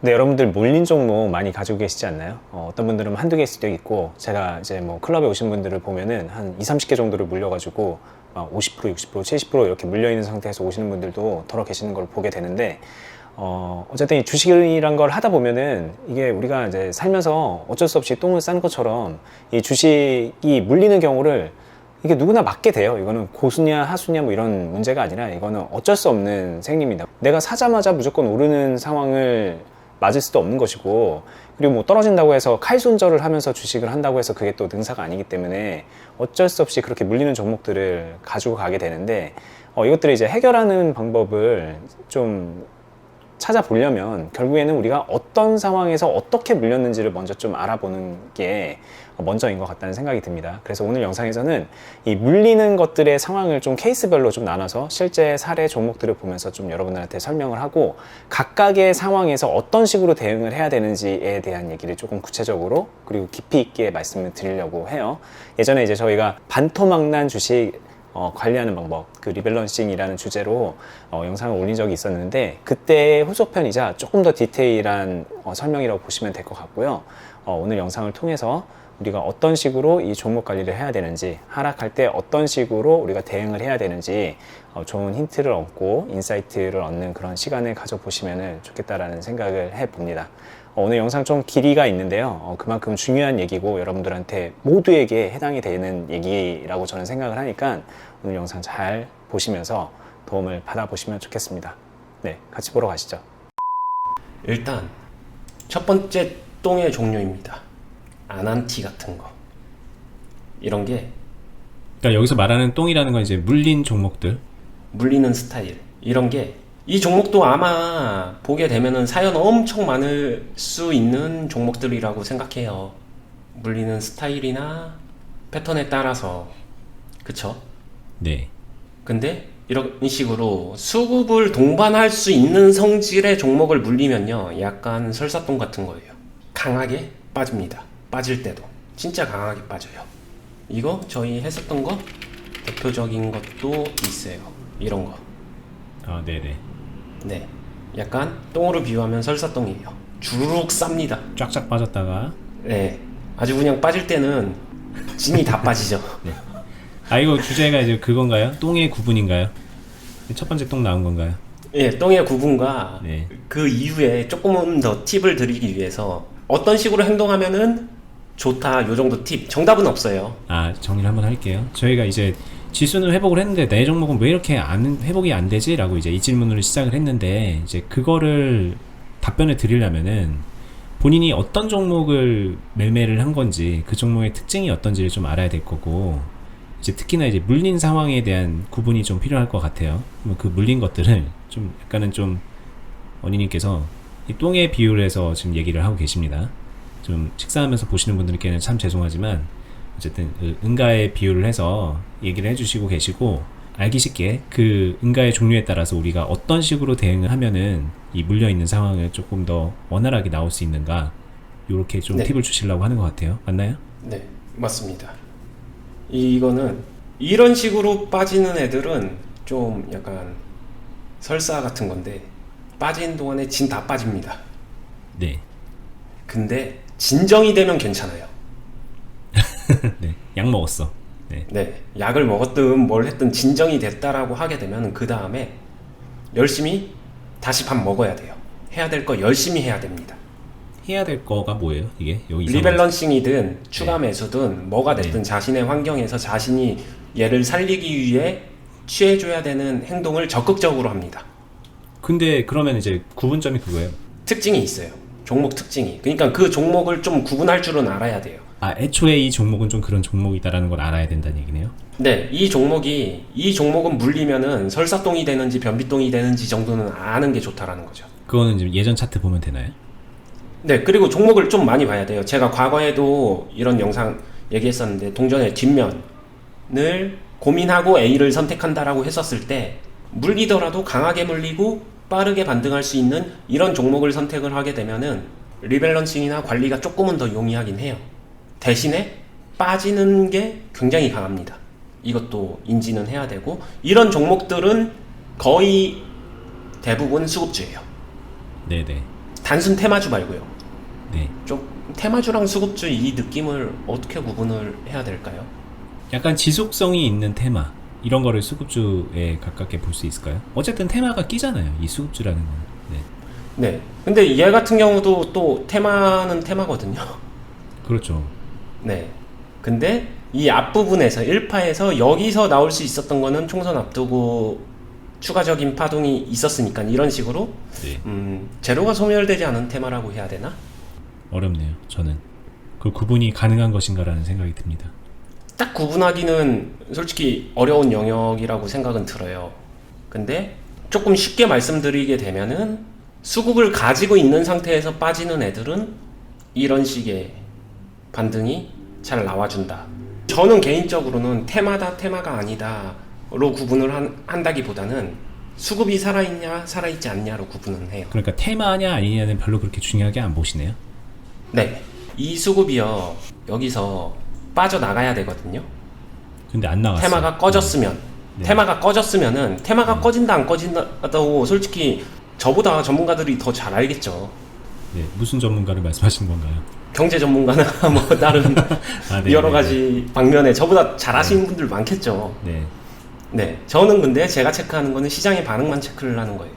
근데 여러분들 몰린 종목 많이 가지고 계시지 않나요? 어떤 분들은 한두 개일 수도 있고, 제가 이제 뭐 클럽에 오신 분들을 보면은 한 20, 30개 정도를 물려가지고 막 50%, 60%, 70% 이렇게 물려있는 상태에서 오시는 분들도 더러 계시는 걸 보게 되는데, 어쨌든 이 주식이란 걸 하다 보면은 이게 우리가 이제 살면서 어쩔 수 없이 똥을 싸는 것처럼 이 주식이 물리는 경우를 이게 누구나 맞게 돼요. 이거는 고수냐 하수냐 뭐 이런 문제가 아니라 이거는 어쩔 수 없는 생리입니다. 내가 사자마자 무조건 오르는 상황을 맞을 수도 없는 것이고, 그리고 뭐 떨어진다고 해서 칼손절을 하면서 주식을 한다고 해서 그게 또 능사가 아니기 때문에 어쩔 수 없이 그렇게 물리는 종목들을 가지고 가게 되는데, 이것들을 이제 해결하는 방법을 좀 찾아보려면 결국에는 우리가 어떤 상황에서 어떻게 물렸는지를 먼저 좀 알아보는 게 먼저인 것 같다는 생각이 듭니다. 그래서 오늘 영상에서는 이 물리는 것들의 상황을 좀 케이스별로 좀 나눠서 실제 사례 종목들을 보면서 좀 여러분들한테 설명을 하고, 각각의 상황에서 어떤 식으로 대응을 해야 되는지에 대한 얘기를 조금 구체적으로 그리고 깊이 있게 말씀을 드리려고 해요. 예전에 이제 저희가 반토막난 주식 관리하는 방법, 그 리밸런싱이라는 주제로 영상을 올린 적이 있었는데, 그때의 후속편이자 조금 더 디테일한 설명이라고 보시면 될 것 같고요. 오늘 영상을 통해서 우리가 어떤 식으로 이 종목 관리를 해야 되는지, 하락할 때 어떤 식으로 우리가 대응을 해야 되는지 좋은 힌트를 얻고 인사이트를 얻는 그런 시간을 가져보시면 좋겠다라는 생각을 해봅니다. 오늘 영상 좀 길이가 있는데요. 그만큼 중요한 얘기고 여러분들한테 모두에게 해당이 되는 얘기라고 저는 생각을 하니까 오늘 영상 잘 보시면서 도움을 받아보시면 좋겠습니다. 네, 같이 보러 가시죠. 일단 첫 번째 똥의 종류입니다. 아난티 같은 거. 이런 게 그러니까 여기서 말하는 똥이라는 건 이제 물린 종목들, 물리는 스타일. 이런 게 이 종목도 아마 보게 되면은 사연 엄청 많을 수 있는 종목들이라고 생각해요. 물리는 스타일이나 패턴에 따라서. 그쵸? 네, 근데 이런 식으로 수급을 동반할 수 있는 성질의 종목을 물리면요, 약간 설사똥 같은 거예요. 강하게 빠집니다. 빠질 때도 진짜 강하게 빠져요. 이거 저희 했었던 거 대표적인 것도 있어요. 이런 거. 네네. 네, 약간 똥으로 비유하면 설사똥이에요. 주르륵 쌉니다. 쫙쫙 빠졌다가. 네, 아주 그냥 빠질 때는 진이 다 빠지죠. 네. 이거 주제가 이제 그건가요? 똥의 구분인가요? 첫 번째 똥 나온 건가요? 예, 똥의 구분과 네. 그 이후에 조금은 더 팁을 드리기 위해서 어떤 식으로 행동하면은 좋다, 요 정도 팁. 정답은 없어요. 정리를 한번 할게요. 저희가 이제 지수는 회복을 했는데 내 종목은 왜 이렇게 회복이 안 되지? 라고 이제 이 질문으로 시작을 했는데, 이제 그거를 답변을 드리려면은 본인이 어떤 종목을 매매를 한 건지, 그 종목의 특징이 어떤지를 좀 알아야 될 거고, 이제 특히나 이제 물린 상황에 대한 구분이 좀 필요할 것 같아요. 그 물린 것들을 좀 약간은 좀 원희님께서 이 똥의 비유를 해서 지금 얘기를 하고 계십니다. 좀 식사하면서 보시는 분들께는 참 죄송하지만 어쨌든 그 은가의 비유를 해서 얘기를 해주시고 계시고, 알기 쉽게 그 은가의 종류에 따라서 우리가 어떤 식으로 대응을 하면은 이 물려있는 상황을 조금 더 원활하게 나올 수 있는가, 요렇게 좀 네. 팁을 주시려고 하는 것 같아요. 맞나요? 네, 맞습니다. 이거는 이런 식으로 빠지는 애들은 좀 약간 설사 같은 건데, 빠진 동안에 진 다 빠집니다. 네. 근데 진정이 되면 괜찮아요. 네. 약 먹었어. 네. 네, 약을 먹었든 뭘 했든 진정이 됐다라고 하게 되면 그 다음에 열심히 다시 밥 먹어야 돼요. 해야 될 거 열심히 해야 됩니다. 해야 될 거가 뭐예요? 이게 여기 리밸런싱이든 추가 네. 매수든 뭐가 됐든 네. 자신의 환경에서 자신이 얘를 살리기 위해 취해줘야 되는 행동을 적극적으로 합니다. 근데 그러면 이제 구분점이 그거예요. 특징이 있어요. 종목 특징이. 그러니까 그 종목을 좀 구분할 줄은 알아야 돼요. 애초에 이 종목은 좀 그런 종목이다라는 걸 알아야 된다는 얘기네요. 네, 이 종목은 물리면은 설사똥이 되는지 변비똥이 되는지 정도는 아는 게 좋다라는 거죠. 그거는 지금 예전 차트 보면 되나요? 네, 그리고 종목을 좀 많이 봐야 돼요. 제가 과거에도 이런 영상 얘기했었는데, 동전의 뒷면을 고민하고 A를 선택한다라고 했었을 때 물리더라도 강하게 물리고 빠르게 반등할 수 있는 이런 종목을 선택을 하게 되면은 리밸런싱이나 관리가 조금은 더 용이하긴 해요. 대신에 빠지는 게 굉장히 강합니다. 이것도 인지는 해야 되고, 이런 종목들은 거의 대부분 수급주예요. 네네. 단순 테마주 말고요. 네. 좀 테마주랑 수급주 이 느낌을 어떻게 구분을 해야 될까요? 약간 지속성이 있는 테마 이런 거를 수급주에 가깝게 볼 수 있을까요? 어쨌든 테마가 끼잖아요. 이 수급주라는 건. 네. 네. 근데 얘 같은 경우도 또 테마는 테마거든요. 그렇죠. 네. 근데 이 앞부분에서 1파에서 여기서 나올 수 있었던 거는 총선 앞두고 추가적인 파동이 있었으니까 이런 식으로 네. 재료가 소멸되지 않은 테마라고 해야 되나? 어렵네요. 저는 그 구분이 가능한 것인가라는 생각이 듭니다. 딱 구분하기는 솔직히 어려운 영역이라고 생각은 들어요. 근데 조금 쉽게 말씀드리게 되면은 수급을 가지고 있는 상태에서 빠지는 애들은 이런 식의 반등이 잘 나와준다. 저는 개인적으로는 테마다 테마가 아니다로 구분을 한다기보다는 수급이 살아있냐 살아있지 않냐로 구분은 해요. 그러니까 테마냐 아니냐는 별로 그렇게 중요하게 안 보시네요. 네. 이 수급이요 여기서 빠져나가야 되거든요. 근데 안 나왔어요. 테마가 꺼졌으면 네. 테마가 꺼졌으면은 테마가 꺼진다 안 꺼진다고 솔직히 저보다 전문가들이 더 잘 알겠죠. 네. 무슨 전문가를 말씀하시는 건가요? 경제 전문가나 뭐 다른 아, 네, 여러 네, 가지 방면에 저보다 잘 아시는 분들 많겠죠. 네. 네, 저는 근데 제가 체크하는 거는 시장의 반응만 체크를 하는 거예요.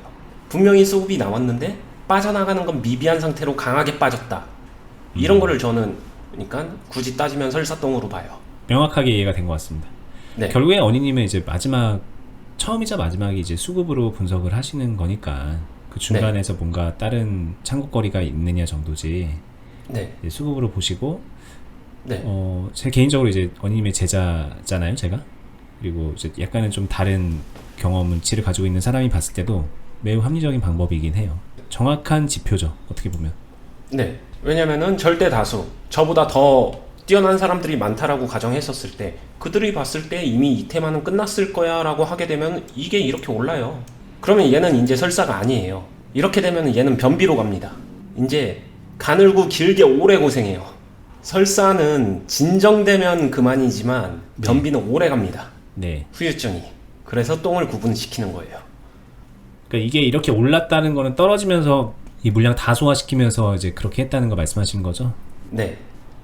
분명히 수급이 나왔는데 빠져나가는 건 미비한 상태로 강하게 빠졌다. 이런 거를 저는 그러니까 굳이 따지면 설사똥으로 봐요. 명확하게 이해가 된 것 같습니다. 네. 결국에 어니님은 이제 마지막 처음이자 마지막이 이제 수급으로 분석을 하시는 거니까 그 중간에서 뭔가 다른 창구거리가 있느냐 정도지. 네. 이제 수급으로 보시고 네. 제 개인적으로 이제 어니님의 제자잖아요, 제가. 그리고 이제 약간은 좀 다른 경험치를 가지고 있는 사람이 봤을 때도 매우 합리적인 방법이긴 해요. 정확한 지표죠, 어떻게 보면. 네. 왜냐면은 절대 다수 저보다 더 뛰어난 사람들이 많다라고 가정했었을 때 그들이 봤을 때 이미 이 테마는 끝났을 거야 라고 하게 되면 이게 이렇게 올라요. 그러면 얘는 이제 설사가 아니에요. 이렇게 되면 얘는 변비로 갑니다. 이제 가늘고 길게 오래 고생해요. 설사는 진정되면 그만이지만 변비는 오래 갑니다. 네. 후유증이. 그래서 똥을 구분시키는 거예요. 그러니까 이게 이렇게 올랐다는 거는 떨어지면서 이 물량 다 소화시키면서 이제 그렇게 했다는 거 말씀하시는 거죠? 네.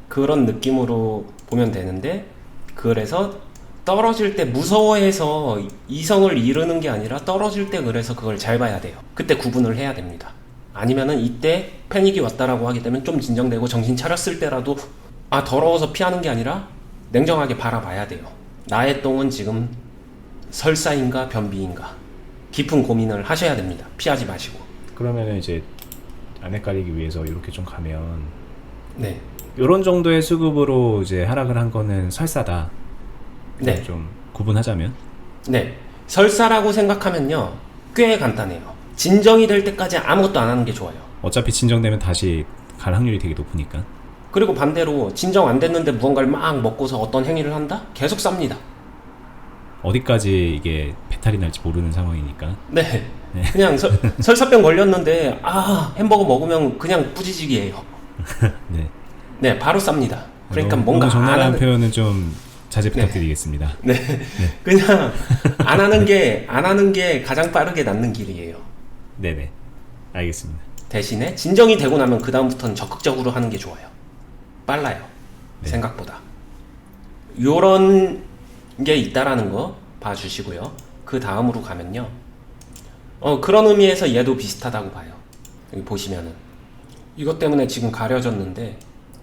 그런 느낌으로 보면 되는데 그래서 떨어질 때 무서워해서 이성을 이루는 게 아니라 떨어질 때 그래서 그걸 잘 봐야 돼요. 그때 구분을 해야 됩니다. 아니면은 이때 패닉이 왔다라고 하게 되면 좀 진정되고 정신 차렸을 때라도 아 더러워서 피하는 게 아니라 냉정하게 바라봐야 돼요. 나의 똥은 지금 설사인가 변비인가 깊은 고민을 하셔야 됩니다. 피하지 마시고. 그러면은 이제 안 헷갈리기 위해서 이렇게 좀 가면 네. 요런 정도의 수급으로 이제 하락을 한 거는 설사다. 네. 좀 구분하자면. 네. 설사라고 생각하면요. 꽤 간단해요. 진정이 될 때까지 아무것도 안 하는 게 좋아요. 어차피 진정되면 다시 갈 확률이 되게 높으니까. 그리고 반대로 진정 안 됐는데 무언가를 막 먹고서 어떤 행위를 한다? 계속 쌉니다. 어디까지 이게 배탈이 날지 모르는 상황이니까. 네. 그냥 설사병 걸렸는데 햄버거 먹으면 그냥 뿌지직이에요. 네. 네, 바로 쌉니다. 그러니까 너무 뭔가 안 적나라한 하는 표현은 좀 자제 부탁드리겠습니다. 네. 그냥 안 하는 게 가장 빠르게 낫는 길이에요. 네네. 알겠습니다. 대신에 진정이 되고 나면 그 다음부터는 적극적으로 하는 게 좋아요. 빨라요. 네. 생각보다. 요런 게 있다라는 거 봐주시고요. 그 다음으로 가면요. 그런 의미에서 얘도 비슷하다고 봐요. 여기 보시면은 이것 때문에 지금 가려졌는데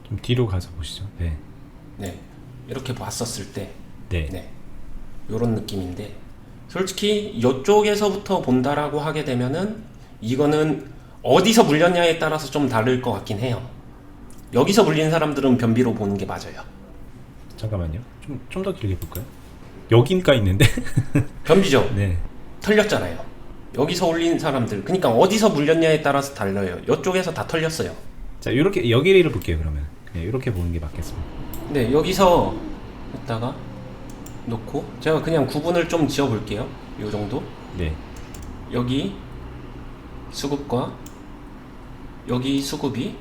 좀 뒤로 가서 보시죠. 네. 네. 이렇게 봤었을 때 네. 네. 요런 느낌인데 솔직히 이쪽에서부터 본다라고 하게 되면은 이거는 어디서 물렸냐에 따라서 좀 다를 것 같긴 해요. 여기서 물린 사람들은 변비로 보는 게 맞아요. 잠깐만요. 좀 더 길게 볼까요? 여긴가 있는데? 변비죠. 네. 털렸잖아요. 여기서 올린 사람들 그러니까 어디서 물렸냐에 따라서 달라요. 이쪽에서 다 털렸어요. 자, 요렇게 여기를 볼게요. 그러면. 네, 이렇게 보는 게 맞겠습니다. 네, 여기서 이따가 놓고 제가 그냥 구분을 좀 지어 볼게요. 요 정도. 네. 여기 수급과 여기 수급이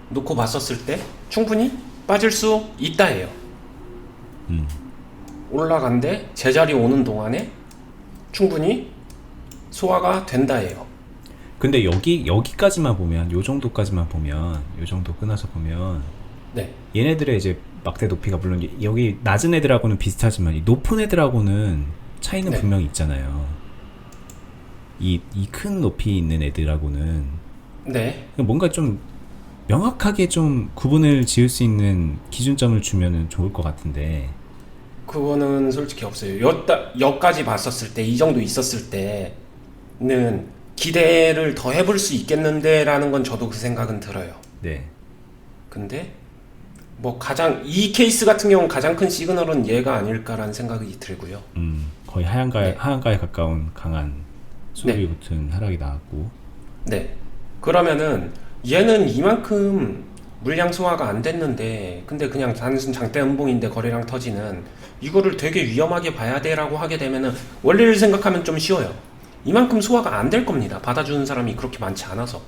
놓고 봤었을 때 충분히 빠질 수 있다예요. 올라간데 제자리 오는 동안에 충분히 소화가 된다예요. 근데 여기까지만 보면 요 정도까지만 보면 요 정도 끊어서 보면 네. 얘네들의 이제 막대 높이가 물론 여기 낮은 애들하고는 비슷하지만 이 높은 애들하고는 차이는 네. 분명히 있잖아요. 이 큰 높이 있는 애들하고는 네. 뭔가 좀 명확하게 좀 구분을 지을 수 있는 기준점을 주면은 좋을 것 같은데. 그거는 솔직히 없어요. 여기까지 봤었을 때, 이 정도 있었을 때는 기대를 더 해볼 수 있겠는데 라는 건 저도 그 생각은 들어요. 네. 근데 뭐 이 케이스 같은 경우는 가장 큰 시그널은 얘가 아닐까라는 생각이 들고요. 거의 하한가에 가까운 강한 수급이 붙은 하락이 나왔고. 네. 그러면은 얘는 이만큼 물량 소화가 안 됐는데 근데 그냥 단순 장대 음봉인데 거래량 터지는 이거를 되게 위험하게 봐야 돼라고 하게 되면은 원리를 생각하면 좀 쉬워요. 이만큼 소화가 안 될 겁니다. 받아주는 사람이 그렇게 많지 않아서.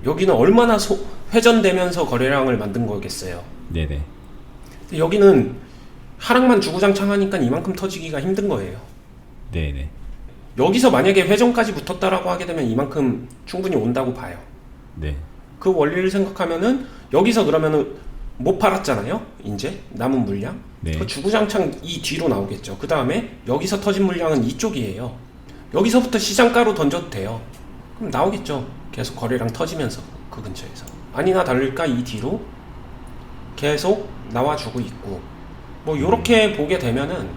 여기는 얼마나 회전되면서 거래량을 만든 거겠어요. 네네. 근데 여기는 하락만 주구장창하니까 이만큼 터지기가 힘든 거예요. 네네. 여기서 만약에 회전까지 붙었다라고 하게 되면 이만큼 충분히 온다고 봐요. 네. 그 원리를 생각하면은 여기서 그러면은 못 팔았잖아요. 이제 남은 물량. 네. 그 주구장창 이 뒤로 나오겠죠. 그 다음에 여기서 터진 물량은 이쪽이에요. 여기서부터 시장가로 던져도 돼요. 그럼 나오겠죠. 계속 거래량 터지면서 그 근처에서. 아니나 다를까 이 뒤로 계속 나와주고 있고 뭐 요렇게 보게 되면은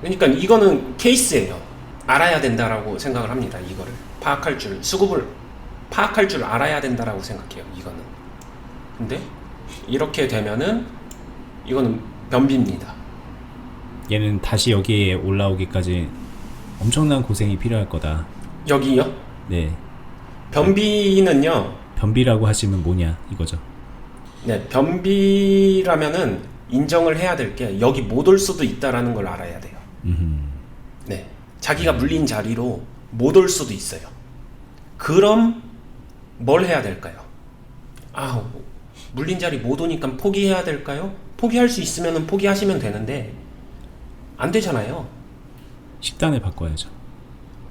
그러니까 이거는 케이스예요. 알아야 된다라고 생각을 합니다. 이거를 파악할 줄 수급을 파악할 줄 알아야 된다라고 생각해요. 이거는. 근데 이렇게 되면은 이거는 변비입니다. 얘는 다시 여기에 올라오기까지 엄청난 고생이 필요할 거다. 여기요? 네. 변비는요. 변비라고 하시면 뭐냐 이거죠. 네, 변비라면은 인정을 해야 될 게 여기 못 올 수도 있다라는 걸 알아야 돼요. 네, 자기가 물린 자리로 못 올 수도 있어요. 그럼 뭘 해야 될까요? 물린 자리 못 오니까 포기해야 될까요? 포기할 수 있으면 포기하시면 되는데 안 되잖아요. 식단을 바꿔야죠.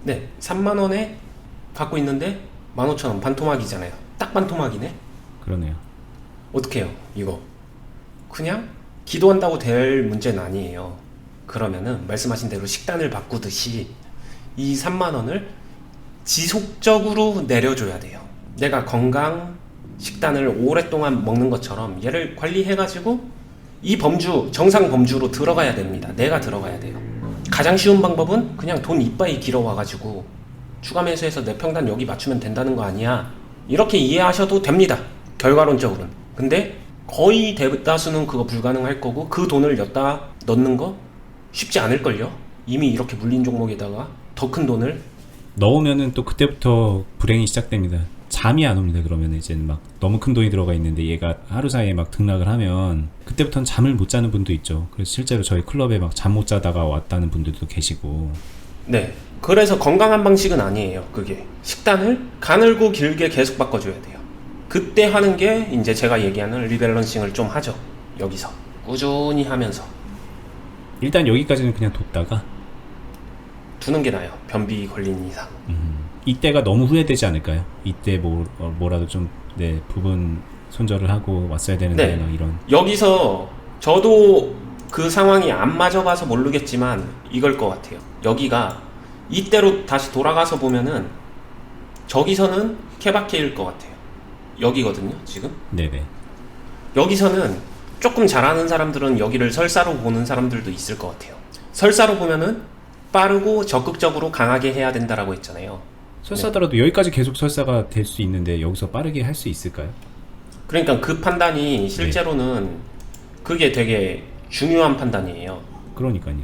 네, 3만 원에 갖고 있는데 15,000원 반토막이잖아요. 딱 반토막이네. 그러네요. 어떻게 해요? 이거 그냥 기도한다고 될 문제는 아니에요. 그러면은 말씀하신 대로 식단을 바꾸듯이 이 3만 원을 지속적으로 내려줘야 돼요. 내가 건강 식단을 오랫동안 먹는 것처럼 얘를 관리해가지고 이 범주, 정상 범주로 들어가야 됩니다. 내가 들어가야 돼요. 가장 쉬운 방법은 그냥 돈 이빠이 길어와가지고 추가 매수해서 내 평단 여기 맞추면 된다는 거 아니야. 이렇게 이해하셔도 됩니다. 결과론적으로는. 근데 거의 대다수는 그거 불가능할 거고 그 돈을 엿다 넣는 거 쉽지 않을걸요. 이미 이렇게 물린 종목에다가 더 큰 돈을 넣으면은 또 그때부터 불행이 시작됩니다. 잠이 안 옵니다. 그러면 이제 막 너무 큰 돈이 들어가 있는데 얘가 하루 사이에 막 등락을 하면 그때부터는 잠을 못 자는 분도 있죠. 그래서 실제로 저희 클럽에 막 잠 못 자다가 왔다는 분들도 계시고. 네. 그래서 건강한 방식은 아니에요. 그게 식단을 가늘고 길게 계속 바꿔줘야 돼요. 그때 하는 게 이제 제가 얘기하는 리밸런싱을 좀 하죠. 여기서 꾸준히 하면서 일단 여기까지는 그냥 뒀다가 두는 게 나아요. 변비 걸린 이상. 이때가 너무 후회되지 않을까요? 이때 뭐라도 좀 부분 손절을 하고 왔어야 되는데 막 이런. 여기서 저도 그 상황이 안 맞아봐서 모르겠지만 이걸 것 같아요. 여기가 이때로 다시 돌아가서 보면은 저기서는 케바케일 것 같아요. 여기거든요, 지금. 네네. 여기서는 조금 잘하는 사람들은 여기를 설사로 보는 사람들도 있을 것 같아요. 설사로 보면은 빠르고 적극적으로 강하게 해야 된다라고 했잖아요. 설사더라도 여기까지 계속 설사가 될 수 있는데 여기서 빠르게 할 수 있을까요? 그러니까 그 판단이 실제로는 그게 되게 중요한 판단이에요. 그러니까요.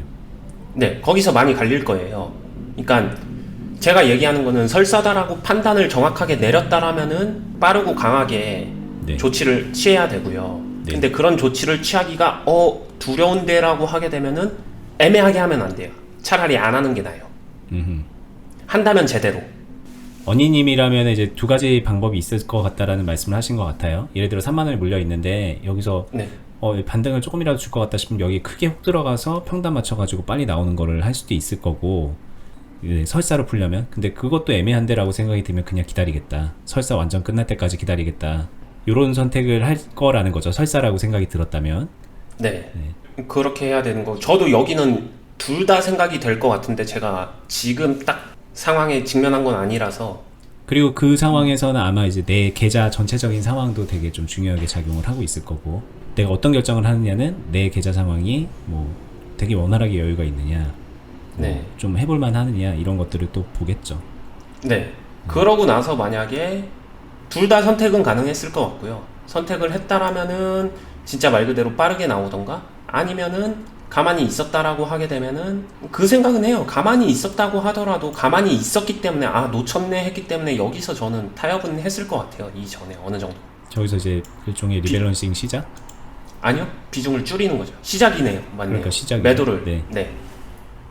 네, 거기서 많이 갈릴 거예요. 그러니까 제가 얘기하는 거는 설사다라고 판단을 정확하게 내렸다라면은 빠르고 강하게 조치를 취해야 되고요. 근데 그런 조치를 취하기가 두려운데라고 하게 되면은 애매하게 하면 안 돼요. 차라리 안 하는 게 나아요. 한다면 제대로. 언니님이라면 이제 두 가지 방법이 있을 것 같다라는 말씀을 하신 것 같아요. 예를 들어 3만 원이 물려 있는데 여기서 반등을 조금이라도 줄 것 같다 싶으면 여기 크게 훅 들어가서 평단 맞춰가지고 빨리 나오는 거를 할 수도 있을 거고, 설사로 풀려면. 근데 그것도 애매한데라고 생각이 들면 그냥 기다리겠다. 설사 완전 끝날 때까지 기다리겠다. 요런 선택을 할 거라는 거죠. 설사라고 생각이 들었다면. 네. 그렇게 해야 되는 거. 저도 여기는 둘 다 생각이 될 것 같은데 제가 지금 딱 상황에 직면한 건 아니라서. 그리고 그 상황에서는 아마 이제 내 계좌 전체적인 상황도 되게 좀 중요하게 작용을 하고 있을 거고, 내가 어떤 결정을 하느냐는 내 계좌 상황이 뭐 되게 원활하게 여유가 있느냐, 네. 좀 해볼만 하느냐, 이런 것들을 또 보겠죠. 네. 그러고 나서 만약에 둘 다 선택은 가능했을 것 같고요. 선택을 했다라면은 진짜 말 그대로 빠르게 나오던가, 아니면은 가만히 있었다라고 하게 되면은 그 생각은 해요. 가만히 있었다고 하더라도 가만히 있었기 때문에 아 놓쳤네 했기 때문에 여기서 저는 타협은 했을 것 같아요. 이전에 어느 정도. 저기서 이제 일종의 리밸런싱 시작? 아니요. 비중을 줄이는 거죠. 시작이네요. 맞네요. 그러니까 시작이죠. 매도를 네.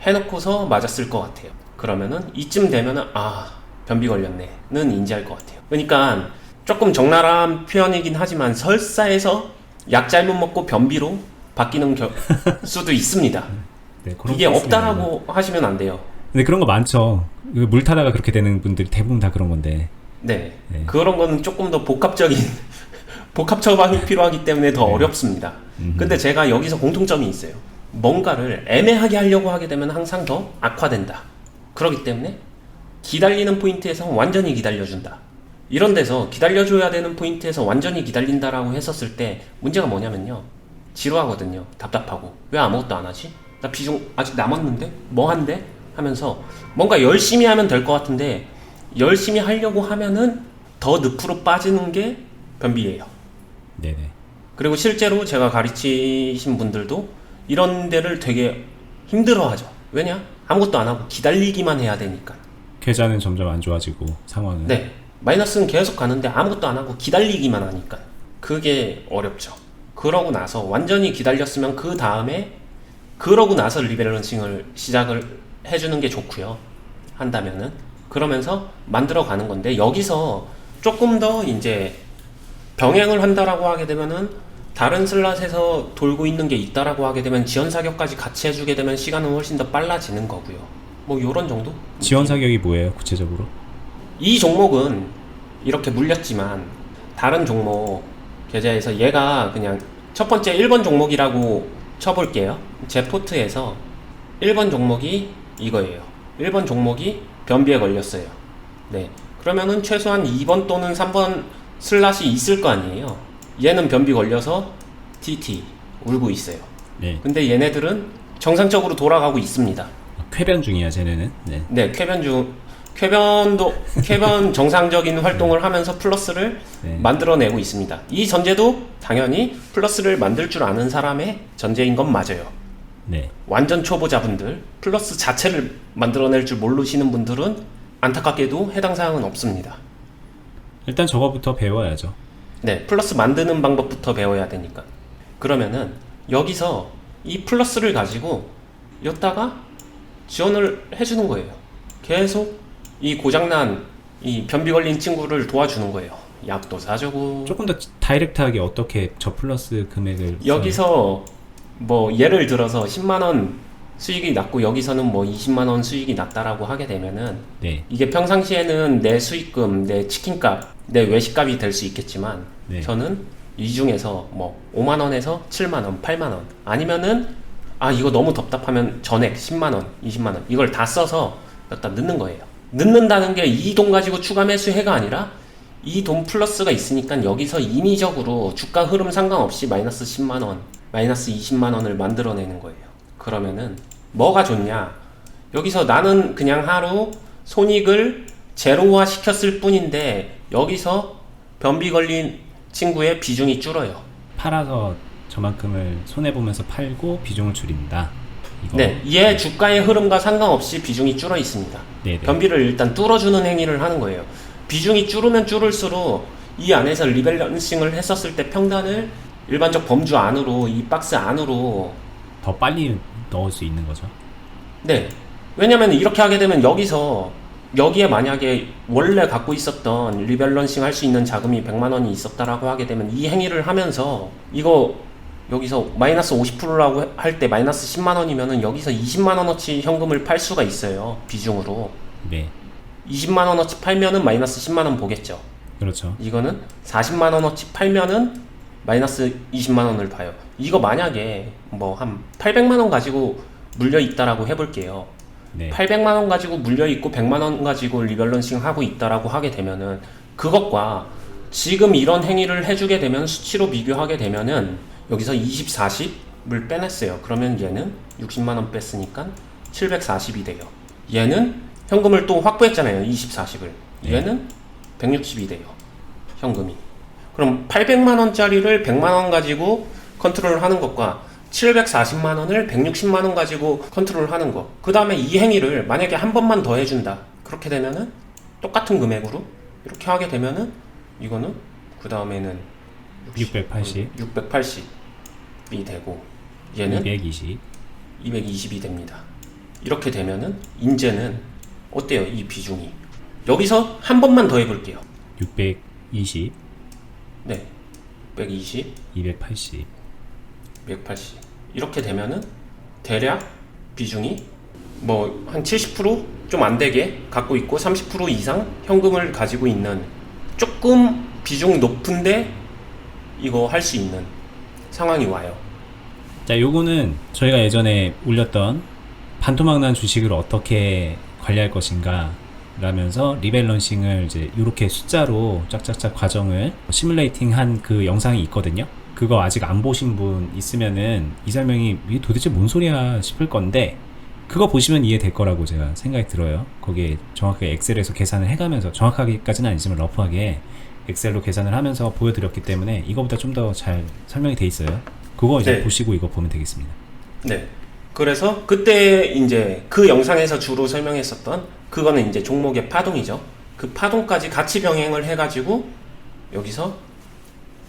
해놓고서 맞았을 것 같아요. 그러면은 이쯤 되면은 아 변비 걸렸네는 인지할 것 같아요. 그러니까 조금 적나라한 표현이긴 하지만 설사에서 약 잘못 먹고 변비로 바뀌는 수도 있습니다. 네, 그런 이게 게 있으면. 없다라고 하시면 안 돼요. 근데 그런 거 많죠. 그물 타다가 그렇게 되는 분들이 대부분 다 그런 건데. 네. 네. 그런 거는 조금 더 복합적인 복합 처방이 필요하기 때문에 더 어렵습니다. 근데 제가 여기서 공통점이 있어요. 뭔가를 애매하게 하려고 하게 되면 항상 더 악화된다. 그렇기 때문에 기다리는 포인트에서 완전히 기다려준다. 이런 데서 기다려줘야 되는 포인트에서 완전히 기다린다라고 했었을 때 문제가 뭐냐면요. 지루하거든요. 답답하고. 왜 아무것도 안 하지? 나 비중 아직 남았는데? 뭐 한대? 하면서 뭔가 열심히 하면 될 것 같은데 열심히 하려고 하면은 더 늪으로 빠지는 게 변비예요. 네네. 그리고 실제로 제가 가르치신 분들도 이런 데를 되게 힘들어하죠. 왜냐? 아무것도 안 하고 기다리기만 해야 되니까. 계좌는 점점 안 좋아지고 상황은. 네. 마이너스는 계속 가는데 아무것도 안 하고 기다리기만 하니까. 그게 어렵죠. 그러고 나서 완전히 기다렸으면 그 다음에 그러고 나서 리밸런싱을 시작을 해주는 게 좋고요. 한다면은 그러면서 만들어 가는 건데 여기서 조금 더 이제 병행을 한다라고 하게 되면은 다른 슬롯에서 돌고 있는 게 있다라고 하게 되면 지원 사격까지 같이 해주게 되면 시간은 훨씬 더 빨라지는 거고요. 뭐 요런 정도? 지원 사격이 뭐예요, 구체적으로? 이 종목은 이렇게 물렸지만 다른 종목 계좌에서 얘가 그냥 첫 번째 1번 종목이라고 쳐볼게요. 제 포트에서 1번 종목이 이거예요. 1번 종목이 변비에 걸렸어요. 네. 그러면은 최소한 2번 또는 3번 슬롯이 있을 거 아니에요. 얘는 변비 걸려서 TT 울고 있어요. 네. 근데 얘네들은 정상적으로 돌아가고 있습니다. 쾌변 중이야, 쟤네는. 네. 네, 쾌변 정상적인 활동을 하면서 플러스를 네. 만들어내고 있습니다. 이 전제도 당연히 플러스를 만들 줄 아는 사람의 전제인 건 맞아요. 네. 완전 초보자분들, 플러스 자체를 만들어낼 줄 모르시는 분들은 안타깝게도 해당 사항은 없습니다. 일단 저거부터 배워야죠. 네, 플러스 만드는 방법부터 배워야 되니까. 그러면은 여기서 이 플러스를 가지고 여기다가 지원을 해주는 거예요. 계속 이 고장난 이 변비 걸린 친구를 도와주는 거예요. 약도 사주고. 조금 더 다이렉트하게 어떻게 저 플러스 금액을 여기서 뭐 예를 들어서 10만원 수익이 났고 여기서는 뭐 20만원 수익이 났다라고 하게 되면은 네. 이게 평상시에는 내 수익금, 내 치킨값, 내 외식값이 될 수 있겠지만 네. 저는 이 중에서 뭐 5만원에서 7만원, 8만원 아니면은 아 이거 너무 답답하면 전액 10만원, 20만원 이걸 다 써서 여기다 넣는 거예요. 넣는다는 게 이 돈 가지고 추가 매수해가 아니라 이 돈 플러스가 있으니까 여기서 인위적으로 주가 흐름 상관없이 마이너스 10만원, 마이너스 20만원을 만들어내는 거예요. 그러면은 뭐가 좋냐? 여기서 나는 그냥 하루 손익을 제로화 시켰을 뿐인데 여기서 변비 걸린 친구의 비중이 줄어요. 팔아서 저만큼을 손해보면서 팔고 비중을 줄인다. 이거. 네, 얘 주가의 흐름과 상관없이 비중이 줄어 있습니다. 네네. 변비를 일단 뚫어주는 행위를 하는 거예요. 비중이 줄으면 줄을수록 이 안에서 리밸런싱을 했었을 때 평단을 일반적 범주 안으로 이 박스 안으로 더 빨리 넣을 수 있는 거죠. 네. 왜냐면 이렇게 하게 되면 여기에 만약에 원래 갖고 있었던 리밸런싱 할 수 있는 자금이 100만 원이 있었다라고 하게 되면 이 행위를 하면서 이거 여기서 마이너스 50%라고 할 때 마이너스 10만 원이면은 여기서 20만 원어치 현금을 팔 수가 있어요. 비중으로. 네. 20만 원어치 팔면은 마이너스 10만 원 보겠죠. 그렇죠. 이거는 40만 원어치 팔면은 마이너스 20만 원을 봐요. 이거 만약에 뭐 한 800만 원 가지고 물려 있다라고 해볼게요. 네. 800만 원 가지고 물려 있고 100만 원 가지고 리밸런싱 하고 있다라고 하게 되면은 그것과 지금 이런 행위를 해주게 되면 수치로 비교하게 되면은 여기서 20, 40을 빼냈어요. 그러면 얘는 60만 원 뺐으니까 740이 돼요. 얘는 현금을 또 확보했잖아요. 20, 40을. 얘는 160이 돼요. 현금이. 그럼 800만 원짜리를 100만 원 가지고 컨트롤을 하는 것과 740만 원을 160만 원 가지고 컨트롤을 하는 것. 그 다음에 이 행위를 만약에 한 번만 더 해준다. 그렇게 되면은 똑같은 금액으로 이렇게 하게 되면은 이거는 그 다음에는 680이 되고 얘는 220이 됩니다. 이렇게 되면은 이제는 어때요? 이 비중이. 여기서 한 번만 더 해볼게요. 620, 네, 120, 280. 180 이렇게 되면은 대략 비중이 뭐 한 70% 좀 안 되게 갖고 있고 30% 이상 현금을 가지고 있는 조금 비중 높은데 이거 할 수 있는 상황이 와요. 자, 요거는 저희가 예전에 올렸던 반토막 난 주식을 어떻게 관리할 것인가 라면서 리밸런싱을 이제 이렇게 숫자로 짝짝짝 과정을 시뮬레이팅 한 그 영상이 있거든요. 그거 아직 안 보신 분 있으면은 이 설명이 이게 도대체 뭔 소리야 싶을 건데 그거 보시면 이해될 거라고 제가 생각이 들어요. 거기에 정확하게 엑셀에서 계산을 해가면서 정확하게까지는 아니지만 러프하게 엑셀로 계산을 하면서 보여드렸기 때문에 이거보다 좀 더 잘 설명이 돼 있어요. 그거 이제 네. 보시고 이거 보면 되겠습니다. 네. 그래서 그때 이제 그 영상에서 주로 설명했었던 그거는 이제 종목의 파동이죠. 그 파동까지 같이 병행을 해가지고 여기서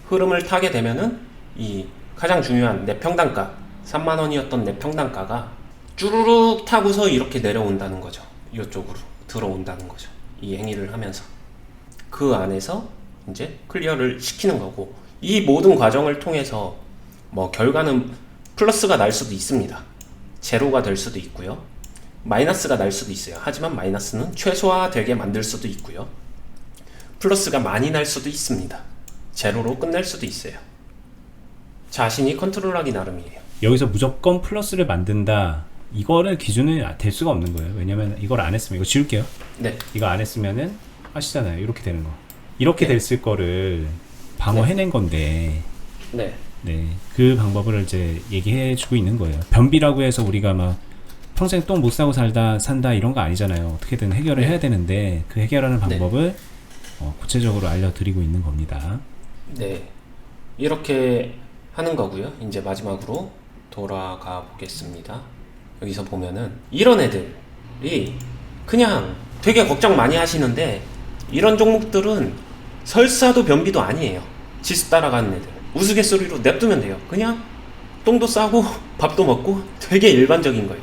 흐름을 타게 되면은 이 가장 중요한 내평단가 3만 원이었던 내평단가가 쭈루룩 타고서 이렇게 내려온다는 거죠. 이쪽으로 들어온다는 거죠. 이 행위를 하면서 그 안에서 이제 클리어를 시키는 거고 이 모든 과정을 통해서 뭐 결과는 플러스가 날 수도 있습니다. 제로가 될 수도 있고요. 마이너스가 날 수도 있어요. 하지만 마이너스는 최소화되게 만들 수도 있고요. 플러스가 많이 날 수도 있습니다. 제로로 끝낼 수도 있어요. 자신이 컨트롤하기 나름이에요. 여기서 무조건 플러스를 만든다 이거를 기준은 될 수가 없는 거예요. 왜냐면 이걸 안 했으면 이거 지울게요. 네. 이거 안 했으면은 하시잖아요. 이렇게 되는 거. 이렇게 네. 됐을 거를 방어해낸 건데 네. 네, 그 방법을 이제 얘기해주고 있는 거예요. 변비라고 해서 우리가 막 평생 똥 못 싸고 산다 이런 거 아니잖아요. 어떻게든 해결을 해야 되는데 그 해결하는 방법을 구체적으로 알려드리고 있는 겁니다. 네. 이렇게 하는 거고요. 이제 마지막으로 돌아가 보겠습니다. 여기서 보면은 이런 애들이 그냥 되게 걱정 많이 하시는데 이런 종목들은 설사도 변비도 아니에요. 지수 따라가는 애들. 우스갯소리로 냅두면 돼요. 그냥 똥도 싸고 밥도 먹고 되게 일반적인 거예요.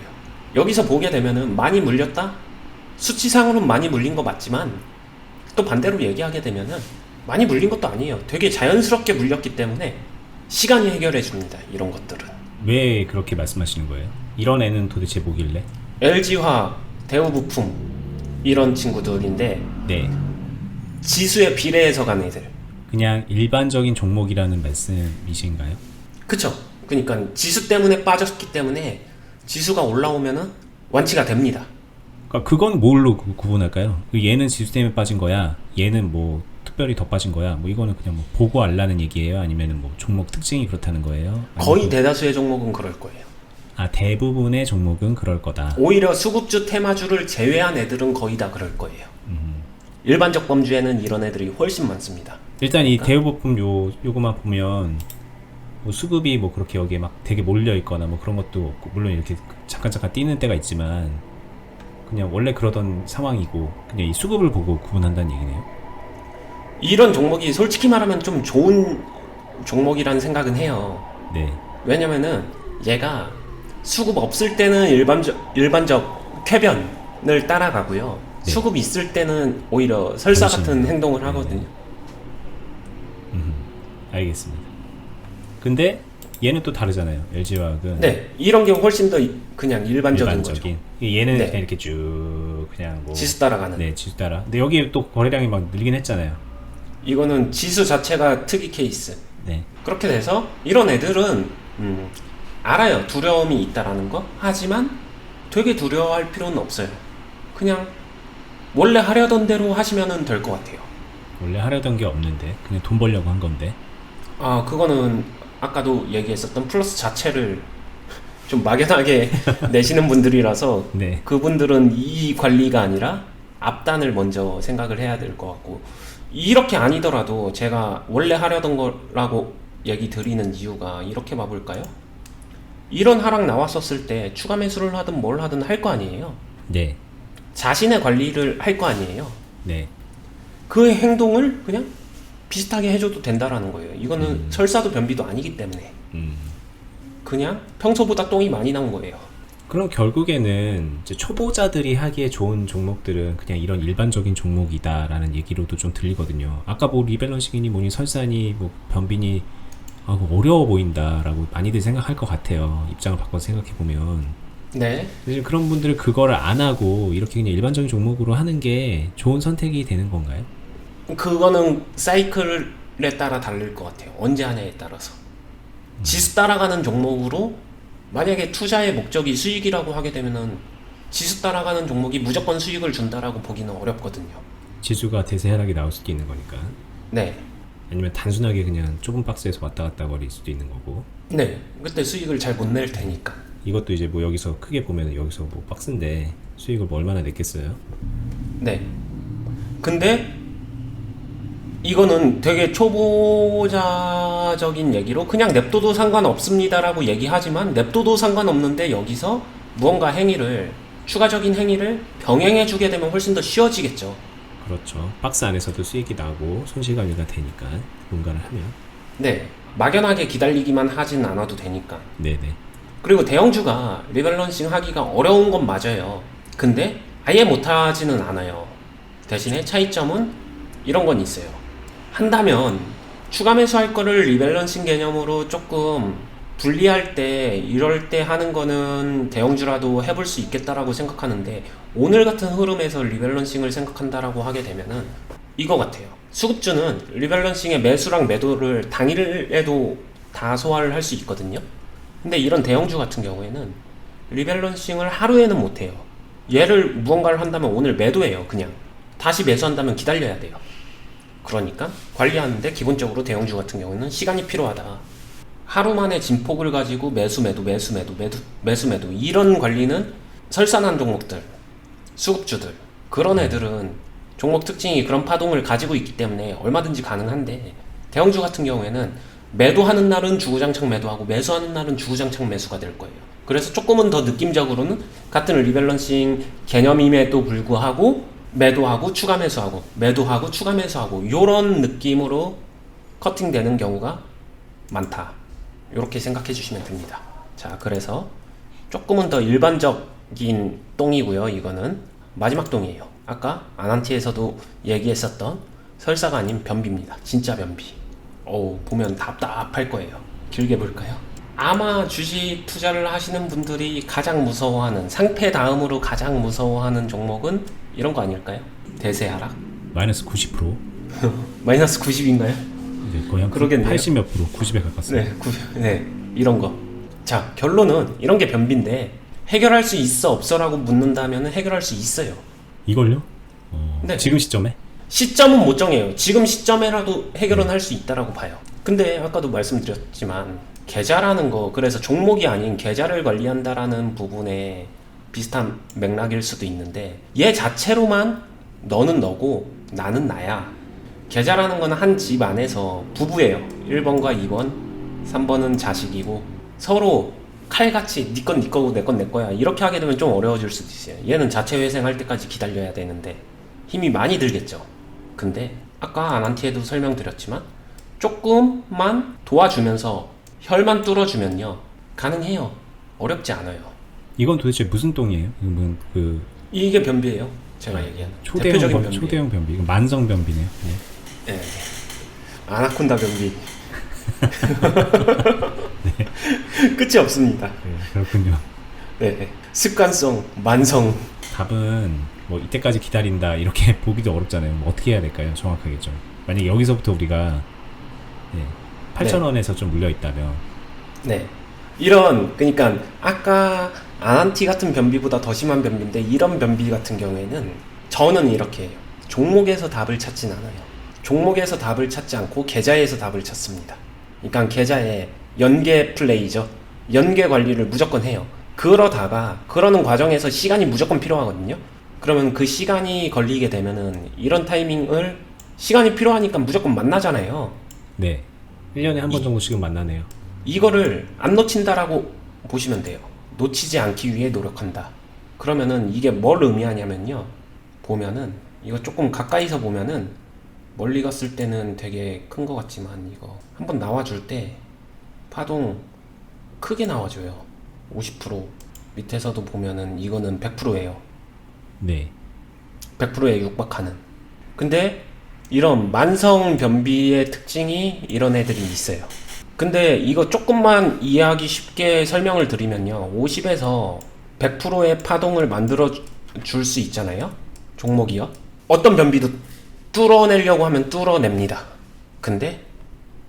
여기서 보게 되면은 많이 물렸다? 수치상으로는 많이 물린 거 맞지만 또 반대로 얘기하게 되면은 많이 물린 것도 아니에요. 되게 자연스럽게 물렸기 때문에 시간이 해결해 줍니다. 이런 것들은. 왜 그렇게 말씀하시는 거예요? 이런 애는 도대체 뭐길래? LG화학, 대우부품 이런 친구들인데 네, 지수에 비례해서 간 애들. 그냥 일반적인 종목이라는 말씀이신가요? 그쵸? 그러니까 지수 때문에 빠졌기 때문에 지수가 올라오면은 완치가 됩니다. 그러니까 그건 뭘로 구분할까요? 얘는 지수 때문에 빠진 거야. 얘는 뭐 특별히 더 빠진 거야. 뭐 이거는 그냥 뭐 보고 알라는 얘기예요. 아니면은 뭐 종목 특징이 그렇다는 거예요. 거의 대다수의 종목은 그럴 거예요. 아, 대부분의 종목은 그럴 거다. 오히려 수급주, 테마주를 제외한 애들은 거의 다 그럴 거예요. 일반적 범주에는 이런 애들이 훨씬 많습니다. 일단 이 대우부품 요거만 보면 뭐 수급이 뭐 그렇게 여기에 막 되게 몰려 있거나 뭐 그런 것도 없고, 물론 이렇게 잠깐 뛰는 때가 있지만 그냥 원래 그러던 상황이고 그냥 이 수급을 보고 구분한다는 얘기네요. 이런 종목이 솔직히 말하면 좀 좋은 종목이라는 생각은 해요. 네. 왜냐면은 얘가 수급 없을 때는 일반적 쾌변을 따라가고요. 네. 수급 있을 때는 오히려 설사 같은 정신이요. 행동을 하거든요. 알겠습니다. 근데 얘는 또 다르잖아요. LG화학은 네, 이런 게 훨씬 더 그냥 일반적인 거죠. 얘는 네. 그냥 이렇게 쭉 그냥 뭐 지수 따라가는. 네, 지수 따라. 근데 여기 또 거래량이 막 늘긴 했잖아요. 이거는 지수 자체가 특이 케이스. 네. 그렇게 돼서 이런 애들은 알아요. 두려움이 있다라는 거. 하지만 되게 두려워할 필요는 없어요. 그냥 원래 하려던 대로 하시면 될 것 같아요. 원래 하려던 게 없는데 그냥 돈 벌려고 한 건데. 아, 그거는 아까도 얘기했었던 플러스 자체를 좀 막연하게 내시는 분들이라서 네. 그분들은 이 관리가 아니라 앞단을 먼저 생각을 해야 될 것 같고, 이렇게 아니더라도 제가 원래 하려던 거라고 얘기 드리는 이유가 이렇게 봐볼까요? 이런 하락 나왔었을 때 추가 매수를 하든 뭘 하든 할 거 아니에요. 네. 자신의 관리를 할 거 아니에요. 네. 그 행동을 그냥 비슷하게 해줘도 된다라는 거예요. 이거는 설사도 변비도 아니기 때문에 그냥 평소보다 똥이 많이 나온 거예요. 그럼 결국에는 이제 초보자들이 하기에 좋은 종목들은 그냥 이런 일반적인 종목이다라는 얘기로도 좀 들리거든요. 아까 뭐 리밸런싱이니 뭐니 설사니 뭐 변비니 그거 어려워 보인다라고 많이들 생각할 것 같아요. 입장을 바꿔서 생각해 보면. 네. 근데 그런 분들은 그거를 안 하고 이렇게 그냥 일반적인 종목으로 하는 게 좋은 선택이 되는 건가요? 그거는 사이클에 따라 다를 것 같아요. 언제 하냐에 따라서. 지수 따라가는 종목으로 만약에 투자의 목적이 수익이라고 하게 되면은 지수 따라가는 종목이 무조건 수익을 준다라고 보기는 어렵거든요. 지수가 대세 하락이 나올 수도 있는 거니까. 네. 아니면 단순하게 그냥 좁은 박스에서 왔다 갔다 거릴 수도 있는 거고. 네. 그때 수익을 잘 못 낼 테니까. 이것도 이제 뭐 여기서 크게 보면 여기서 뭐 박스인데 수익을 뭐 얼마나 냈겠어요? 네. 근데 이거는 되게 초보자적인 얘기로 그냥 냅둬도 상관없습니다라고 얘기하지만 냅둬도 상관없는데 여기서 무언가 행위를 추가적인 행위를 병행해 주게 되면 훨씬 더 쉬워지겠죠. 그렇죠. 박스 안에서도 수익이 나고 손실 관리가 되니까 뭔가를 하면. 네. 막연하게 기다리기만 하진 않아도 되니까. 네네. 그리고 대형주가 리밸런싱 하기가 어려운 건 맞아요. 근데 아예 못하지는 않아요. 대신에 차이점은 이런 건 있어요. 한다면 추가 매수할 거를 리밸런싱 개념으로 조금 분리할 때 이럴 때 하는 거는 대형주라도 해볼 수 있겠다라고 생각하는데, 오늘 같은 흐름에서 리밸런싱을 생각한다라고 하게 되면은 이거 같아요. 수급주는 리밸런싱의 매수랑 매도를 당일에도 다 소화를 할 수 있거든요. 근데 이런 대형주 같은 경우에는 리밸런싱을 하루에는 못해요. 얘를 무언가를 한다면 오늘 매도해요. 그냥 다시 매수한다면 기다려야 돼요. 그러니까 관리하는데 기본적으로 대형주 같은 경우는 시간이 필요하다. 하루 만에 진폭을 가지고 매수 매도 이런 관리는 설산한 종목들, 수급주들, 그런 애들은 종목 특징이 그런 파동을 가지고 있기 때문에 얼마든지 가능한데, 대형주 같은 경우에는 매도하는 날은 주구장창 매도하고 매수하는 날은 주구장창 매수가 될 거예요. 그래서 조금은 더 느낌적으로는 같은 리밸런싱 개념임에도 불구하고 매도하고 추가 매수하고 매도하고 추가 매수하고 이런 느낌으로 커팅되는 경우가 많다. 이렇게 생각해 주시면 됩니다. 자, 그래서 조금은 더 일반적인 똥이고요. 이거는 마지막 똥이에요. 아까 아난티에서도 얘기했었던 설사가 아닌 변비입니다. 진짜 변비. 보면 답답할 거예요. 길게 볼까요? 아마 주식 투자를 하시는 분들이 가장 무서워하는, 상패 다음으로 가장 무서워하는 종목은 이런 거 아닐까요? 대세 하락? 마이너스 90%. 마이너스 90인가요? 이제 거의 한 그러겠네요. 80 몇 프로, 90에 가깝어요. 네, 이런 거. 자, 결론은 이런 게 변비인데 해결할 수 있어 없어라고 묻는다면 해결할 수 있어요. 이걸요? 네. 지금 시점에? 시점은 못 정해요. 지금 시점에라도 해결은 할 수 있다라고 봐요. 근데 아까도 말씀드렸지만 계좌라는 거, 그래서 종목이 아닌 계좌를 관리한다라는 부분에 비슷한 맥락일 수도 있는데, 얘 자체로만 너는 너고 나는 나야. 계좌라는 건 한 집 안에서 부부예요. 1번과 2번, 3번은 자식이고 서로 칼같이 네 건 네 거고 내 건 내 거야. 이렇게 하게 되면 좀 어려워질 수도 있어요. 얘는 자체 회생할 때까지 기다려야 되는데 힘이 많이 들겠죠. 근데 아까 아난티에도 설명드렸지만 조금만 도와주면서 혈만 뚫어주면요 가능해요. 어렵지 않아요. 이건 도대체 무슨 똥이에요? 이건 그 이게 변비예요. 제가 얘기하는 대표적인 변비. 초대형 변비. 이건 만성 변비네요. 네. 네. 아나콘다 변비. 끝이 없습니다. 네, 그렇군요. 네. 습관성, 만성. 답은 뭐 이때까지 기다린다 이렇게 보기도 어렵잖아요. 뭐 어떻게 해야 될까요? 정확하게 좀. 만약 여기서부터 우리가 8,000원에서 좀 물려 있다면 네. 그러니까 아까 아난티 같은 변비보다 더 심한 변비인데 이런 변비 같은 경우에는 저는 이렇게 해요. 종목에서 답을 찾진 않아요. 종목에서 답을 찾지 않고 계좌에서 답을 찾습니다. 그러니까 계좌에 연계 플레이죠. 연계 관리를 무조건 해요. 그러는 과정에서 시간이 무조건 필요하거든요. 그러면 그 시간이 걸리게 되면은 이런 타이밍을 시간이 필요하니까 무조건 만나잖아요. 네. 1년에 한 번 정도씩은 만나네요. 이거를 안 놓친다라고 보시면 돼요. 놓치지 않기 위해 노력한다. 그러면은 이게 뭘 의미하냐면요. 보면은 이거 조금 가까이서 보면은 멀리 갔을 때는 되게 큰 것 같지만 이거 한번 나와줄 때 파동 크게 나와줘요. 50% 밑에서도 보면은 이거는 100%예요. 네. 100%에 육박하는. 근데 이런 만성 변비의 특징이 이런 애들이 있어요. 근데 이거 조금만 이해하기 쉽게 설명을 드리면요. 50에서 100%의 파동을 만들어 줄 수 있잖아요. 종목이요. 어떤 변비도 뚫어내려고 하면 뚫어냅니다. 근데